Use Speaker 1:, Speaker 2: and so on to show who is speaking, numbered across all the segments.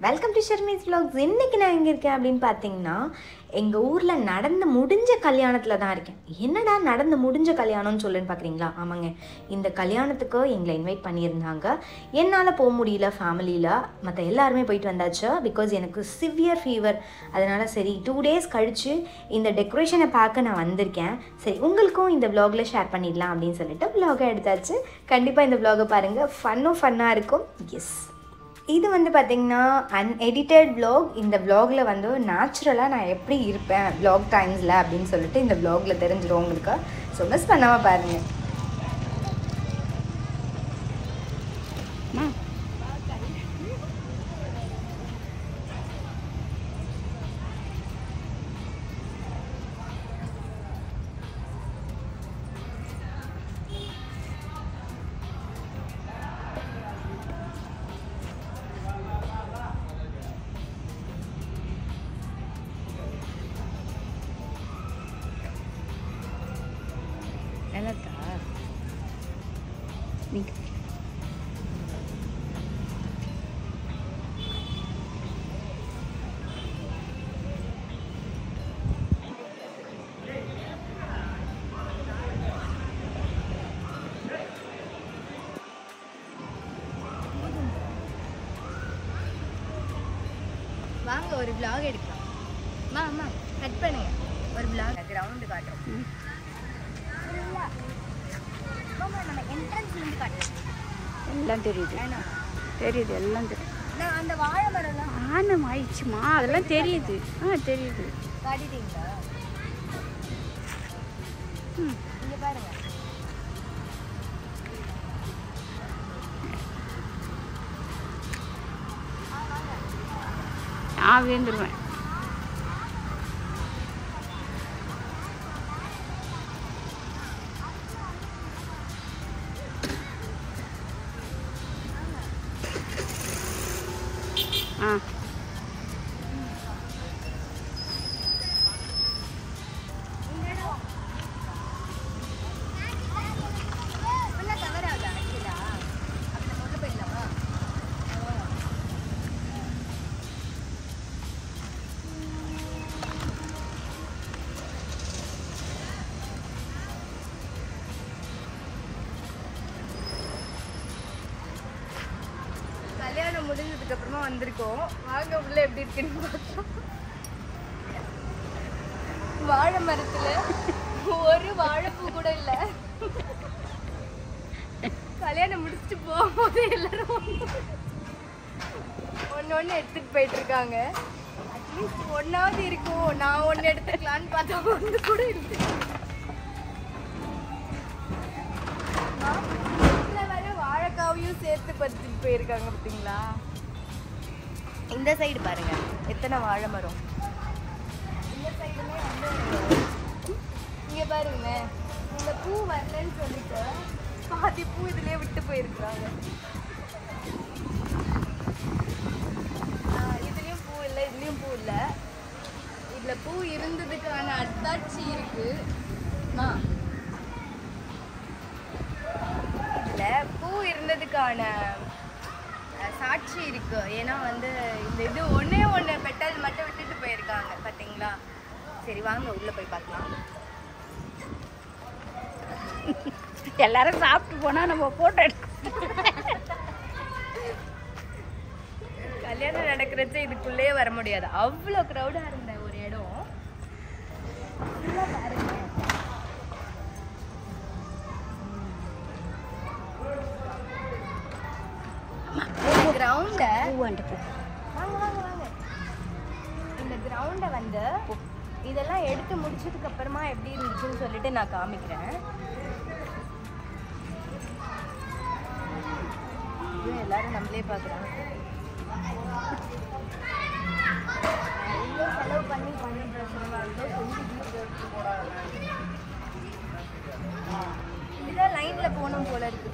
Speaker 1: Welcome to Sharmi's vlogs. இன்னைக்கு நான் எங்கே இருக்கேன் அப்படின்னு பார்த்தீங்கன்னா, எங்கள் ஊரில் நடந்து முடிஞ்ச கல்யாணத்தில் தான் இருக்கேன். என்னடா நடந்து முடிஞ்ச கல்யாணம்னு சொல்லுன்னு பார்க்குறீங்களா? ஆமாங்க, இந்த கல்யாணத்துக்கு எங்களை இன்வைட் பண்ணியிருந்தாங்க. என்னால் போக முடியல ஃபேமிலியில், மற்ற எல்லாருமே போயிட்டு வந்தாச்சு. பிகாஸ் எனக்கு சிவியர் ஃபீவர். அதனால் சரி 2 days கழித்து இந்த டெக்கரேஷனை பார்க்க நான் வந்திருக்கேன். சரி உங்களுக்கும் இந்த vlogல ஷேர் பண்ணிடலாம் அப்படின்னு சொல்லிட்டு vlog எடுத்தாச்சு. கண்டிப்பாக இந்த vlog பாருங்கள், ஃபன்னாக இருக்கும். எஸ், இது வந்து பார்த்திங்கன்னா அன்எடிட்டட் vlog. இந்த vlogல வந்து நேச்சுரலாக நான் எப்படி இருப்பேன் vlog டைம்ஸில் அப்படின்னு சொல்லிட்டு இந்த vlogல தெரிஞ்சிடும் உங்களுக்கு. ஸோ மிஸ் பண்ணாமல் பாருங்கள். வாங்க ஒரு vlog எடுக்கலாம். அம்மா கட் பண்ணுங்க, ஒரு vlog கிரவுண்டு காட்டுறோம். நம்ம என்ட்ரன்ஸ்லேருந்து காட்டுறோம். எல்லாம் தெரியுது எல்லாம் தெரியுது. நான் அந்த வாழை மரம்லாம் ஆனம் ஆயிடுச்சுமா, அதெல்லாம் தெரியுது. தெரியுது. காட்டிட்டீங்களா? இங்கே பாருங்க.
Speaker 2: வேந்துருவேன்.
Speaker 1: கல்யாணம் முடிஞ்சதுக்கு அப்புறமா வந்திருக்கோம். வாங்க உள்ள எப்படி இருக்குன்னு பார்த்தோம். வாழை மரத்துல ஒரு வாழைப்பூ கூட இல்ல. கல்யாணம் முடிச்சுட்டு போகும்போது எல்லாரும் ஒன்னு எடுத்துட்டு போயிட்டு இருக்காங்க. அட்லீஸ்ட் ஒன்னாவது இருக்கும். நான் ஒன்னு எடுத்துக்கலான்னு பார்த்தா ஒன்று கூட இருக்கு. வாழைக்காவையும் சேர்த்து பறிச்சுட்டு போயிருக்காங்க பார்த்தீங்களா? இந்த சைடு பாருங்க எத்தனை வாழை மரம். இந்த சைடுமே வந்து இங்க பாருங்க, இந்த பூ வரலன்னு சொல்லிட்டு பாதி பூ இதுலயே விட்டு போயிருக்காங்க. இதுலயும் பூ இல்லை, இதுலயும் பூ இல்லை. இதுல பூ இருந்ததுக்கான அத்தாட்சி இருக்கு. பூ இருந்ததுக்கான சாட்சி இருக்கு. ஏன்னா வந்து இந்த இது ஒன்று பெட்டல் மட்டும் விட்டுட்டு போயிருக்காங்க பார்த்தீங்களா? சரி வாங்க உள்ள போய் பார்க்கலாம்.
Speaker 2: எல்லாரும் சாப்பிட்டு போனா நம்ம போட்டோ
Speaker 1: கல்யாணம் நடக்கிறச்ச இதுக்குள்ளேயே வர முடியாது, அவ்வளோ க்ரௌடா இருந்த ஒரு இடம். பாருங்க, இந்த கிரவுண்டை வந்து இதெல்லாம் எடுத்து முடிச்சதுக்கு அப்புறமா எப்படி இருந்துச்சுன்னு சொல்லிட்டு நான் காமிக்கிறேன். எல்லாரும் நம்மளே பார்க்குறாங்க. செலவு பண்ணி இதுதான் லைன்ல போகணும் போல இருக்கு.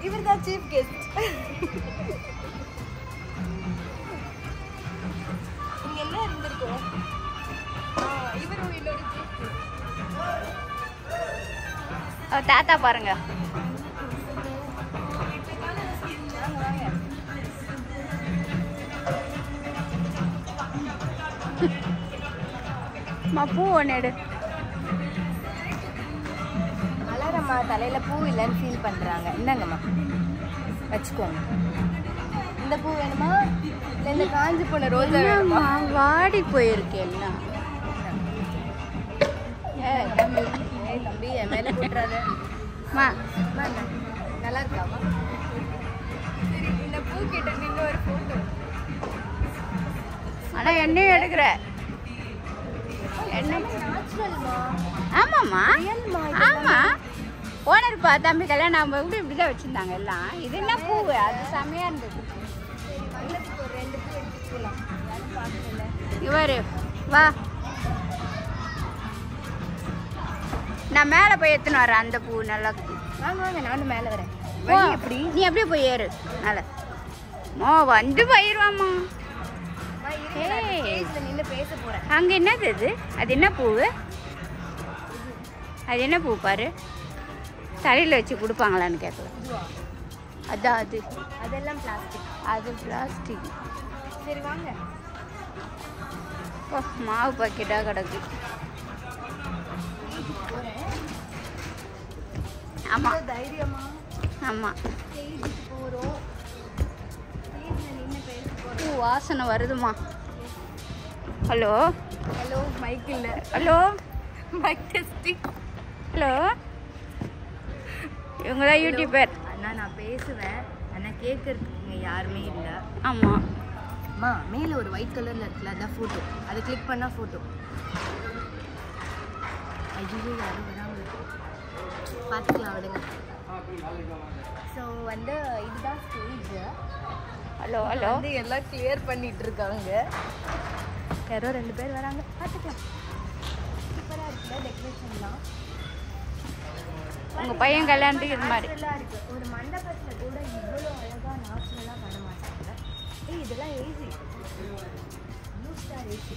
Speaker 1: இவர் தான் சீஃப் கெஸ்ட். இங்க என்ன இருந்திருக்கோம்? இவரும் இன்னொரு சீஃப் கெஸ்ட்.
Speaker 2: தாத்தா பாருங்க. பூ ஒன்று எடு.
Speaker 1: மலரம்மா தலையில பூ இல்லைன்னு ஃபீல் பண்றாங்க. இந்தாங்கம்மா வச்சுக்கோங்க. இந்த பூ வேணுமா இல்லை இந்த காஞ்சி போன ரோஸ் வேணுமா?
Speaker 2: வாடி போயிருக்கு எல்லாம்.
Speaker 1: தம்பி தம்பி என் மேல போட்டுறாத. நல்லா இருக்காமா? சரி இந்த பூ கிட்ட நின்று ஒரு போட்டோ.
Speaker 2: ஆனால் என்னையும் எடுக்கிற என்ன? ஆமாம்மா ஆமாம். ஓனர்ப்பா தம்பி கல்யாணம் ஆகும்போது கூட இப்படி தான் வச்சுருந்தாங்க எல்லாம். இது என்ன பூ? அது செம்மையாக இருந்தது.
Speaker 1: ஒரு 2 பூ எடுத்துக்கலாம். பார்க்கல
Speaker 2: இவர் வா, நான் மேலே போய் எடுத்துன்னு வரேன். அந்த பூ நல்லா
Speaker 1: வாங்க வாங்க, நானும் மேலே வரேன்.
Speaker 2: எப்படி நீ அப்படியே போய் ஏறு மேலே. வந்து போயிடுவாம்மா.
Speaker 1: நின்று பேச போறேன்.
Speaker 2: அங்கே என்னது அது? அது என்ன பூவு? அது என்ன பூ பாரு. தலையில் வச்சு கொடுப்பாங்களான்னு கேட்கல. அதான் அது.
Speaker 1: அதெல்லாம் பிளாஸ்டிக்.
Speaker 2: அது பிளாஸ்டிக்.
Speaker 1: சரி வாங்க.
Speaker 2: ஓ மாவு பாக்கெட்டாக கிடக்கு. ஆமாம்
Speaker 1: தைரியமா?
Speaker 2: ஆமாம்.
Speaker 1: போகிறோம்.
Speaker 2: பூ வாசனை வருதுமா. ஹலோ
Speaker 1: ஹலோ மைக் இல்லை.
Speaker 2: Hello
Speaker 1: mic testing.
Speaker 2: ஹலோ இவங்க தான் யூடியூபர்.
Speaker 1: அண்ணா நான் பேசுவேன் ஆனால் கேட்கறதுக்கு இங்கே யாருமே இல்லை.
Speaker 2: ஆமாம்
Speaker 1: அம்மா மேலே ஒரு ஒயிட் கலரில் இருக்குல்ல, அதான் ஃபோட்டோ. அதை கிளிக் பண்ணால் ஃபோட்டோ. ஐயோ யாரும் வராங்க, பார்த்துக்கலாம் விடுங்க. ஸோ வந்து இதுதான் ஸ்டேஜ்.
Speaker 2: ஹலோ ஹலோ
Speaker 1: வந்து எல்லாம் கிளியர் பண்ணிட்டு இருக்காங்க. யாரோ 2 பேர் வராங்க, பார்த்துக்கலாம். சூப்பராக இருக்குல்ல டெக்கரேஷன்லாம்.
Speaker 2: உங்கள் பையன் கல்யாணத்துக்கு இது மாதிரி
Speaker 1: இருக்கு. ஒரு மண்டபத்தில் கூட இவ்வளோ அழகாக நேச்சுரலாக பண்ண மாட்டாங்க. இதெல்லாம் ஏசி, ப்ளூ ஸ்டார் ஏசி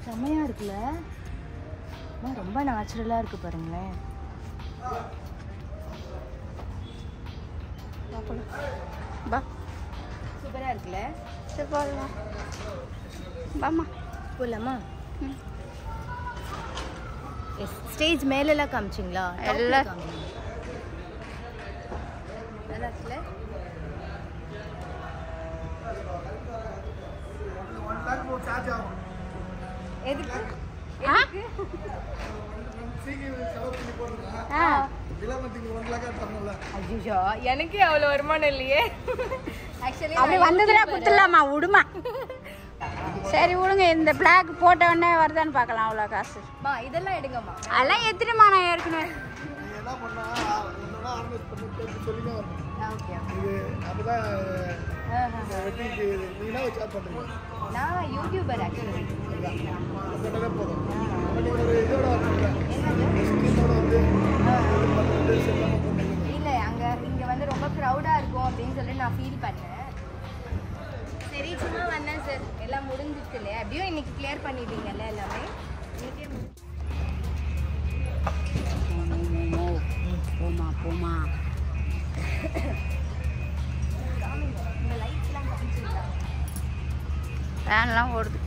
Speaker 1: செம்மையாக இருக்குல்ல. ரொம்ப நேச்சுரலாக இருக்குது பாருங்களேன்.
Speaker 2: பா
Speaker 1: சூப்பராக இருக்குல்ல.
Speaker 2: சரி போகலாம் பாம்மா.
Speaker 1: போகலாமா? எஸ். ஸ்டேஜ் மேலெல்லாம் காமிச்சிங்களா?
Speaker 2: எல்லாம்
Speaker 1: நல்லா இருக்குல்ல. எதுக்கு? ஐயோ எனக்கு அவ்வளோ வருமானம் இல்லையே. ஆக்சுவலி
Speaker 2: அப்படி வந்ததுல கொடுத்துடலாமா? விடுமா. சரி விடுங்க. இந்த பிளாக் போட்ட உடனே வருதான்னு பார்க்கலாம். அவ்வளோ காசு
Speaker 1: இதெல்லாம் எடுங்கம்மா.
Speaker 2: அதெல்லாம் எத்தனைமா நான் ஏற்கனவே
Speaker 1: நான் யூடியூபர் ஆக்சுவலி. இல்லை இங்கே வந்து ரொம்ப க்ரௌடாக இருக்கும் அப்படின்னு சொல்லி நான் ஃபீல் பண்ணேன். சரி சும்மா வந்தேன் சார். எல்லாம் முடிஞ்சிச்சு இல்லையா? எப்படியும் இன்னைக்கு கிளியர் பண்ணிட்டீங்கல்ல எல்லாமே.
Speaker 2: போமா போமா.
Speaker 1: இந்த லைட்ஸ்லாம் காமிச்சிங்களா?
Speaker 2: ஃபேன்லாம் ஓடுது.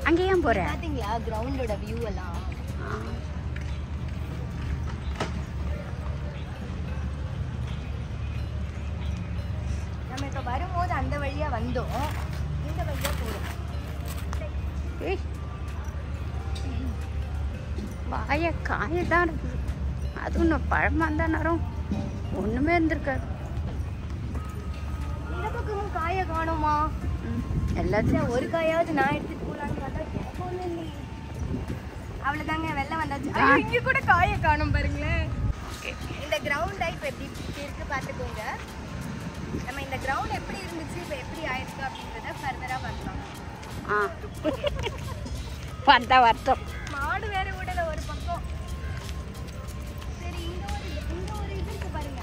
Speaker 2: அங்கே ஏன் போகிறேன்?
Speaker 1: பார்த்தீங்களா கிரவுண்டோட வியூ எல்லாம்? நம்ம இப்போ வரும்போது அந்த வழியாக வந்தோம், இந்த வழியாக போகிறோம்.
Speaker 2: வாய காயதான் இருக்குது. அதுவும் இன்னும் பழமாக இருந்தால் நேரம் ஒன்றுமே இருந்திருக்காது.
Speaker 1: இந்த பக்கமும் காயை காணுமா?
Speaker 2: எல்லாத்தையும்
Speaker 1: ஒரு காயாவது நான் எடுத்துட்டு போகலான்னு பார்த்தா எனக்கு ஒன்றும் இல்லையே. அவ்வளோதாங்க, வெள்ளம் வந்தாச்சு. இங்கே கூட காயை காணும் பாருங்களேன். இந்த கிரவுண்டை இப்போ எப்படி இருக்கு பார்த்துக்கோங்க. நம்ம இந்த கிரவுண்ட் எப்படி இருந்துச்சு, இப்போ எப்படி ஆயிருக்கு அப்படின்றத ஃபர்தராக பார்க்கலாம்.
Speaker 2: வந்தா வருத்தம்.
Speaker 1: மாடு வேற விடல ஒரு பக்கம். சரி இந்த ஒரு இது இருக்கு பாருங்க.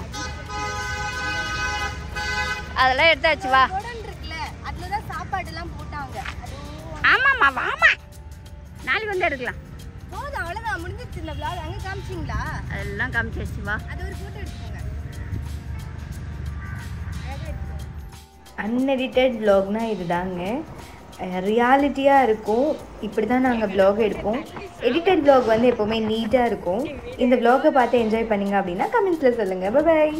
Speaker 2: அதெல்லாம் எடுத்தாச்சு வா.
Speaker 1: இருக்குல்ல, அதுலதான் சாப்பாடு எல்லாம் போட்டாங்க.
Speaker 2: ஆமாம்மா வாமா நாளைக்கு வந்து எடுக்கலாம்.
Speaker 1: போதும் அவ்வளோதான், முடிஞ்சிருச்சு இந்த vlog. அங்கே காமிச்சிங்களா?
Speaker 2: அதெல்லாம் காமிச்சிருச்சு. வா
Speaker 1: அது ஒரு ஃபோட்டோ எடுத்துக்கோங்க. அன்எடிட்டட் vlogனா இதுதாங்க, ரியாலிட்டியாக இருக்கும். இப்படி தான் நாங்கள் vlog எடுப்போம். எடிட்டட் vlog வந்து எப்போவுமே நீட்டாக இருக்கும். இந்த vlog-ஐ பார்த்து என்ஜாய் பண்ணிங்க அப்படின்னா கமெண்ட்ஸில் சொல்லுங்கள். பை.